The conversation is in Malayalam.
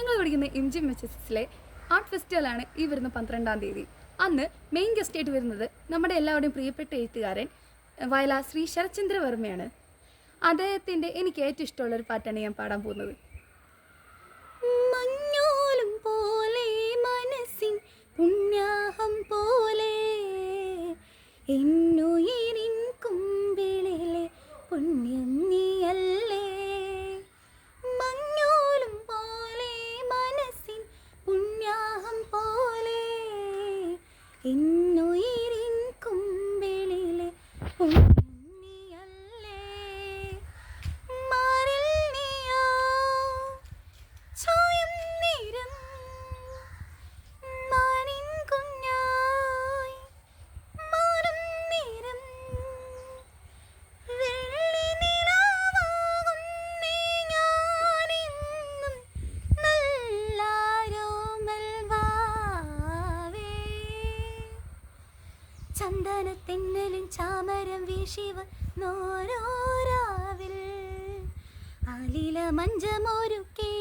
ഞങ്ങൾ പഠിക്കുന്ന MGMHSലെ ആർട്ട് ഫെസ്റ്റിവലാണ് ഈ വരുന്ന 12-ാം തീയതി. അന്ന് മെയിൻ ഗസ്റ്റായിട്ട് വരുന്നത് നമ്മുടെ എല്ലാവരുടെയും പ്രിയപ്പെട്ട എഴുത്തുകാരൻ വയലാർ ശ്രീ ശരത്ചന്ദ്ര വർമ്മയാണ്. അദ്ദേഹത്തിൻ്റെ എനിക്ക് ഏറ്റവും ഇഷ്ടമുള്ളൊരു പാട്ടാണ് ഞാൻ പാടാൻ പോകുന്നത്. മഞ്ഞോലും പോലെ മനസ്സിൻ പുണ്യാഹം പോലെ എന്നുയിരിൻ കുമ്പിളിലെ പുണ്യം നീയല്ലേ. മഞ്ഞോലും പോലെ മനസ്സിൻ പുണ്യാഹം പോലെ എന്നുയിരിൻ കുമ്പിളിലെ പുണ്യം നീയല്ലേ. മാറിൽ നീയോ ചോയം നേരം മാനിൻ കുഞ്ഞായി മാറും നേരം വെള്ളി നിലാവാകുന്നേ ഞാനെന്നും നല്ലാരോമൽ വാവേ. ചന്ദനത്തെന്നലും ചാമരം വീശിവ നോരോരാവിൽ ആലില മഞ്ചമൊരുക്കേ